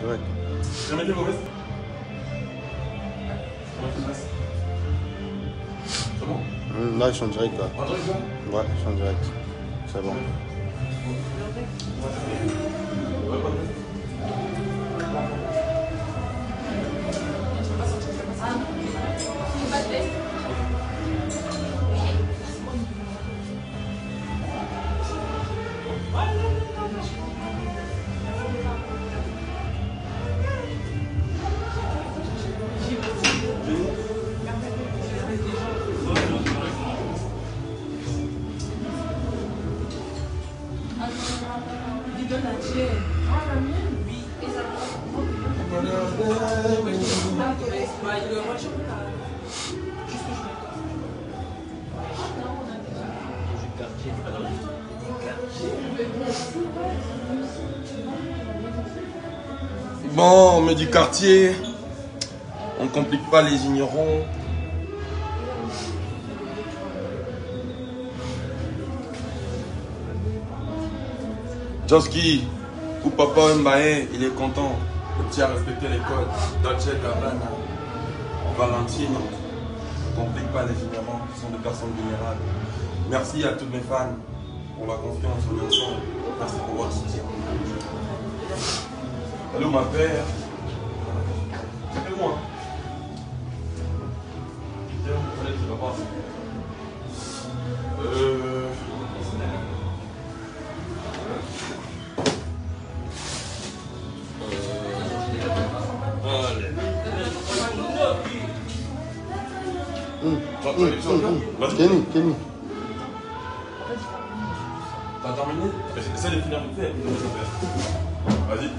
direct. Remettez vos vestes. C'est bon? Là, je suis en direct là. En direct là? Ouais, je suis en direct. C'est bon. Bon, on met du quartier, on ne complique pas les ignorants. Joski, ou Papa Mbaye, il est content. Le petit a respecté les codes. Dolce Gabbana, Valentino, on ne complique pas les ignorants, qui sont des personnes générales. Merci à tous mes fans pour la confiance au ensemble. Merci pour votre soutien. Allô ma père. C'est moi. Kenny, Kenny. T'as terminé? Essaye de finir vite fait. Vas-y.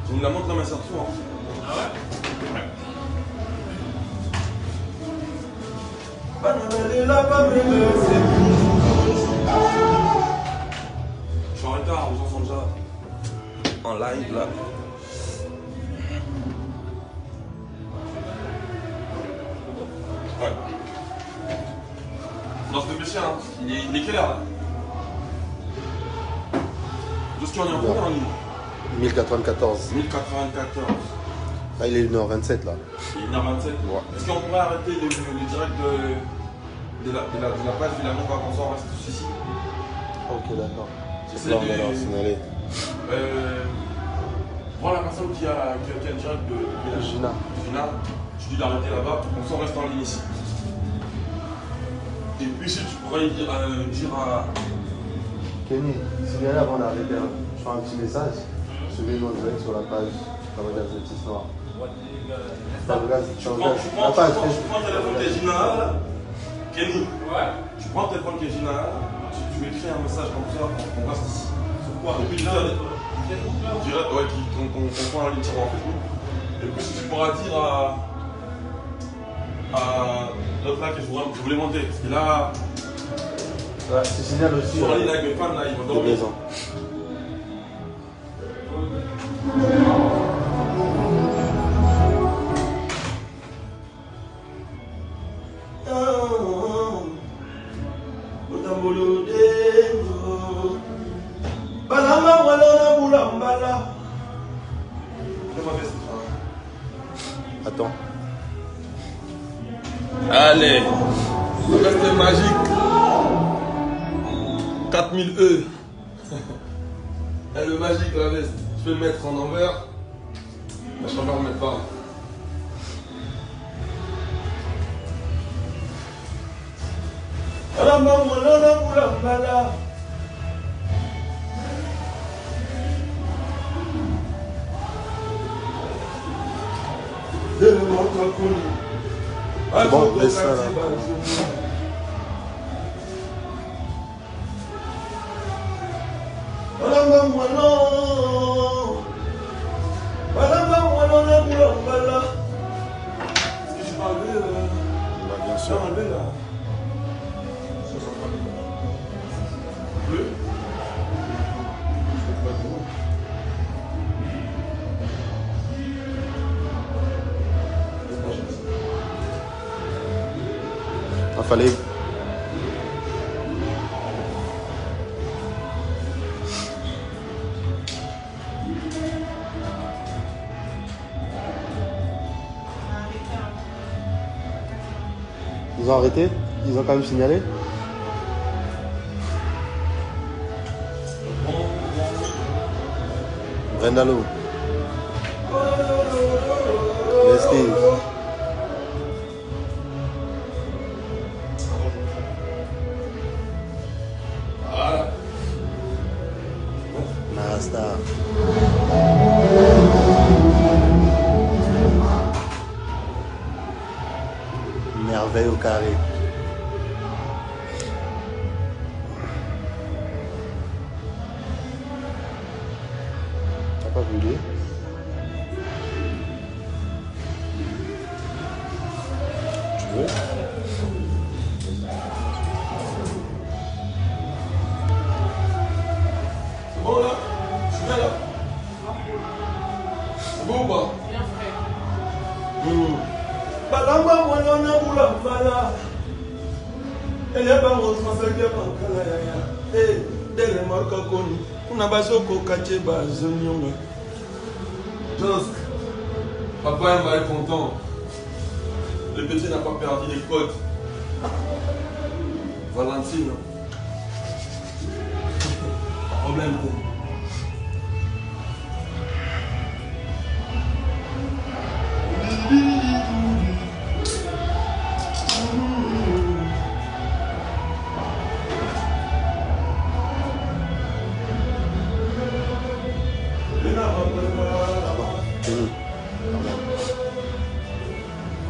Tu me la montres dans ma sortie, hein? Ah ouais? Je suis en retard, aux gens sont déjà en live là. Ouais. Non, c'est dépêché, hein. Il est quelle heure là? Jusqu'à on est en combien en ligne? 1094. 1094. Là, il est 1h27 là. Il est 1h27. Ouais. Est-ce qu'on pourrait arrêter le direct de la page finalement quand on reste tous ici? Ok, d'accord. J'essaie Là, on va leur signaler. Voir la personne qui a le direct de Gina. Gina, je dis d'arrêter là-bas, comme ça on reste en ligne ici. Et puis si tu pourrais dire à... Kenny, si bien avant d'arrêter, je fais un petit message. Suivez-nous en direct sur la page Fabrice Athlétisme Noir. Tu prends le téléphone de Gina, Kenny. Ouais. Tu prends le téléphone de Gina, tu écris un message comme ça, on reste ici. Sur quoi? Depuis tout à l'heure. Direct, ouais, qu'on prend en ligne sur Facebook. Et puis si tu pourras dire à l'autre là que je voulais monter. Parce que là, ouais, c'est génial aussi. Sur la ligne avec mes fans là, ils vont dormir. Attends. Allez, la veste est magique. 4000 E. Elle est magique la veste. Je peux le mettre en envers. Mais je préfère le mettre pas. C'est bon, laisse ça là. Est-ce que je peux enlever Bah, bien sûr. enlever là? Bleu? fallait. Ils ont arrêté? Ils ont quand même signalé? Vendalo. L'esquive. Voilà. Nasta. Merveille au carré. T'as pas vu lui? Tu veux? C'est bon là? Je suis bien là? C'est bon ou pas? Bien frais. Balamba mwana bula mbala. Elle ba mo transfert bankala ya. Eh, dele marka koni. Kuna bazoko kache bazonyonga. Just. Papa va être content. Le petit n'a pas perdu les codes. Valentine. Problème.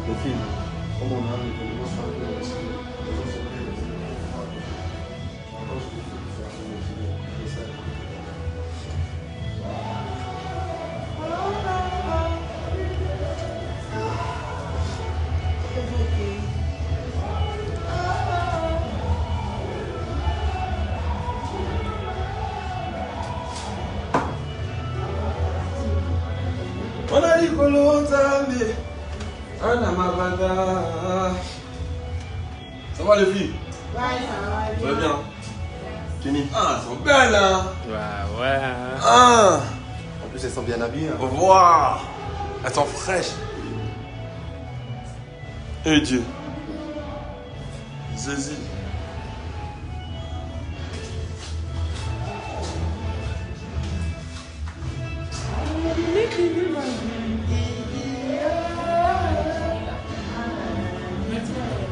Le film. Comme on a On a dit que l'on s'amène. Ça va les filles? Ouais, ça va. Ça va bien? Kenny? Ah, elles sont belles hein? Ouais, ouais. Ah! En plus, elles sont bien habillées. Hein. Au revoir! Elles sont fraîches. Eh Dieu! Zézi!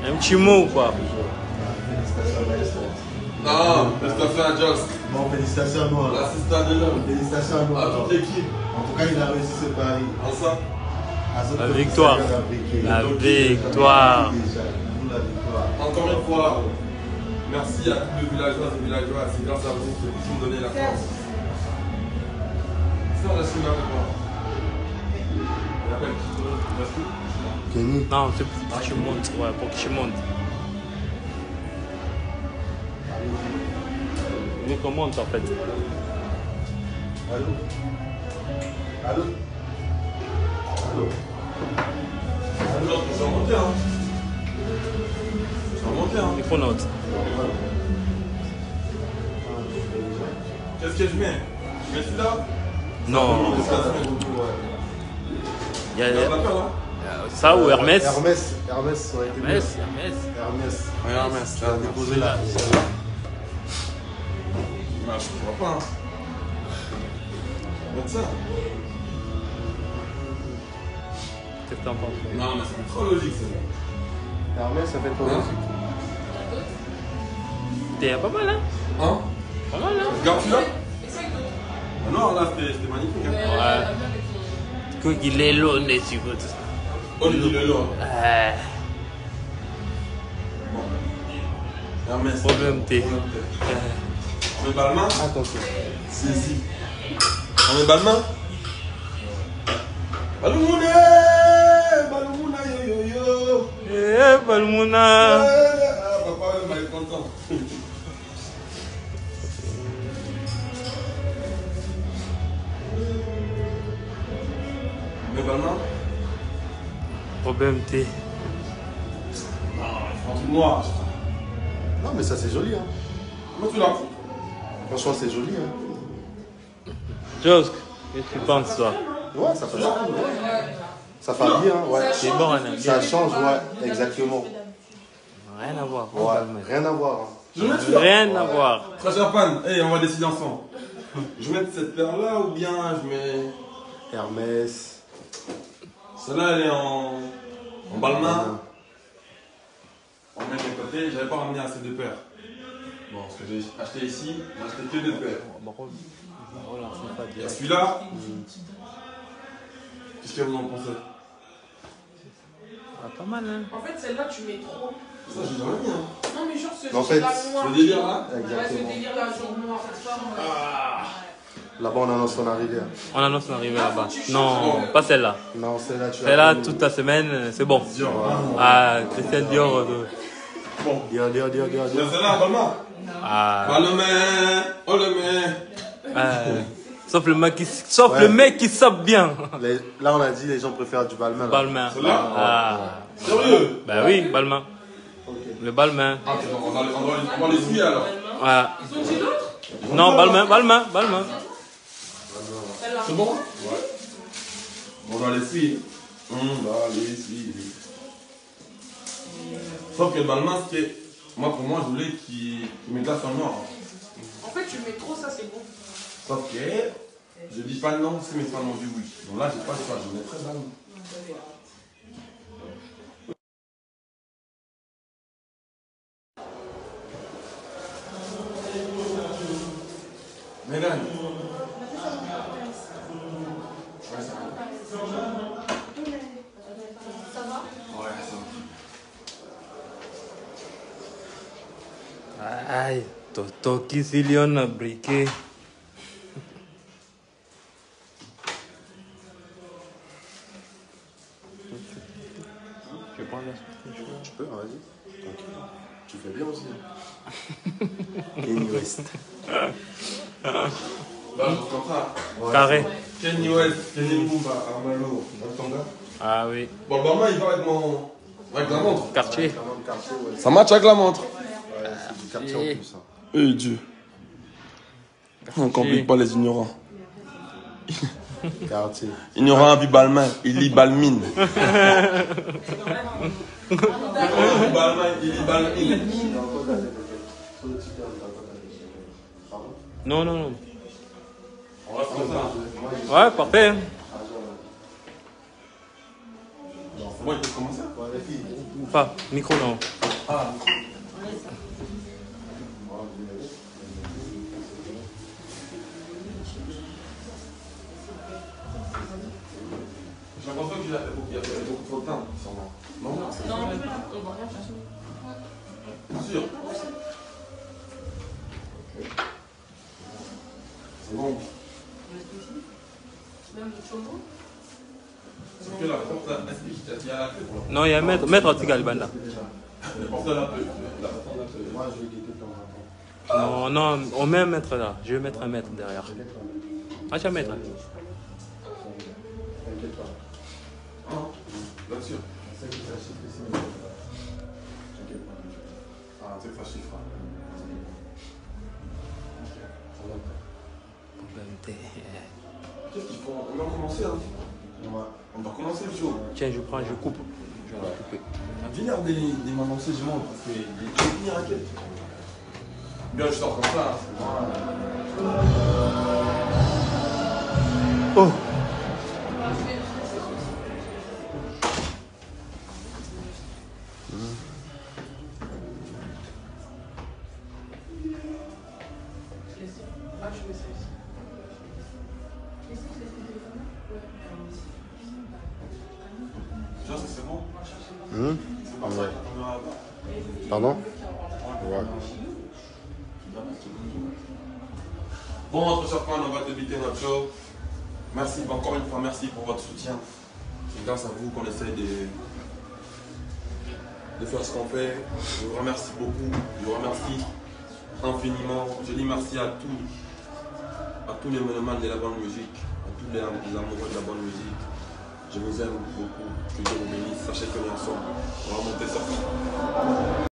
Un petit mot ou quoi? Non, félicitations à Joss. Bon, félicitations à moi. L'assistant de l'homme. Félicitations à À moi. toute l'équipe. En tout cas, il a réussi ce pari. Ensemble. La victoire. La victoire. Nous, la victoire. Encore une fois, merci à tous les villageois et villageois. C'est grâce à vous que vous me donnez la force. Ça, on a su avec moi. On appelle qui? Merci. Kenny. Non, c'est pour que tu montes. Ouais, pour que tu montes. Mais qu'on monte en fait. Allô? Allô? Allô? Alors, je vais remonter, hein. Je vais remonter, hein. Il faut note. Qu'est-ce que je mets? Je mets celui-là? Non. Il y a ça ou Hermès? Hermès. Hermès, ça aurait été mieux. Hermès. Hermès. Oui, Hermès. Tu as déposé là. Je vois pas. Hein. Mettre ça. Qu'est-ce que t'en penses? Non, mais c'est trop logique, ça. Hermès, ça fait trop Hein? musique. T'es pas mal, hein? Hein? Pas mal, hein? Regarde celui-là. Exact. Ah non, là, c'était magnifique. Hein. Ouais. Quoi qu'il est long, tu vois. On dit le lot. Hermès. Problème T. On met Balmain? Attention. Saisi. On met Balmain? Balmouna! Balmouna, yo yo yo! Eh, Balmouna! Ah, papa, il va être content. Mais Balmain? Problème T. Franchement, noir. Non, mais ça, c'est joli. Hein. Comment tu l'as? Franchement, c'est joli. Hein. Josk, qu'est-ce que tu penses, toi? Ouais, ça fait ça. Ça fait bien, ouais. C'est bon, Anna. Ça change, ouais, exactement. Rien à voir. Ouais, rien à voir. Hein. Rien à voir. Frère Japan, hey, on va décider ensemble. Je mets cette paire-là ou bien je mets... Hermès. Celle-là, elle est en balmain. On met de côté. J'avais pas ramené assez de paires. Bon, ce que j'ai acheté ici, j'ai acheté que 2 paires. Et celui-là, qu'est-ce que vous en pensez? Ah, pas mal, hein. En fait, celle-là, tu mets trop. Ça, j'ai jamais mis. Hein. Non, mais genre ce En fait, là noir. Ce délire là. Ouais, ce Exactement. délire là, genre noir. Là-bas, on annonce son arrivée. Hein. On annonce l'arrivée là-bas. Non, pas celle-là. Non, celle-là, tu Celle-là, toute la semaine, c'est bon. Dior. Ah, Christian Dior. Bon. Dior. Il y a celle-là en balmain. Ah, Bah, le main. Oh, le main. sauf le mec qui sape bien. Là, on a dit les gens préfèrent du balmain. Balmain. Celle-là? Ah, Sérieux? bah oui, Balmain. Le Balmain. Ah, on va les suivre alors. Ah. Ils ont dit l'autre? Non, Balmain. C'est bon? Ouais. On va les suivre. On va les suivre. Sauf que le balmain, c'était. Moi, pour moi, je voulais qu'il me glace en noir. En fait, tu mets trop, ça c'est bon. Sauf que. Je dis pas non si mes fans ont dit oui. Donc là, j'ai pas le choix. Je mettrai balmain. Mesdames. Ça va? Ouais, ça va. Aïe, Toto qui s'y lion a briqué. Je prends la suite. Tu peux, vas-y. Tranquille. Tu fais bien aussi. Kanye West. Bah, comme ça. Carré. Kanye West, Kenny Mumba, Armalo, Tonga. Ah oui. Bon, le balmain, il va avec la montre. Quartier. Ça match avec la montre. Ouais, c'est du quartier en plus. Hein. Eh Dieu. On complique pas les ignorants. Quartier. Ignorant a vu balmain, il lit balmine. Non. On reste comme ça. Ouais, parfait. C'est bon, il peut commencer. Pas, micro non. Ah, j'ai l'impression qu'il y a beaucoup trop de temps, sûrement. Non, Non, on va rien faire. sûr. C'est bon. Même le chômage. C'est que la porte là, est-ce qu'il y a la clé pour la Non, il y a maître Tigalibanda. La porte là, la porte là. Moi, je vais guetter ton rapport. Non, on met un maître là. Je vais mettre un maître derrière. Ah, tu as un maître. T'inquiète pas. Ah, bien sûr. C'est que ça chiffre ici. T'inquiète pas. Ah, c'est que ça chiffre. Qu'est-ce qu'il faut? On va commencer, hein. On va commencer le show. Tiens, je prends, je coupe. Je vais couper. Viens regarder des m'annoncer du monde parce qu'il est trop bien raquette. Bien, je sors comme ça. Oh. Ah, je mets ça ici. Tu vois, ça c'est bon. C'est pas ça Ouais. qu'on verra là-bas. Pardon? Ouais. Bon, notre cher fan, on va débuter notre show. Merci, encore une fois, merci pour votre soutien. C'est grâce à vous qu'on essaie de faire ce qu'on fait. Je vous remercie beaucoup. Je vous remercie infiniment. Je dis merci à tous les mélomanes de la bonne musique, à tous les amoureux de la bonne musique. Je vous aime beaucoup. Que Dieu vous bénisse. Sachez qu'on est ensemble. On va monter ça.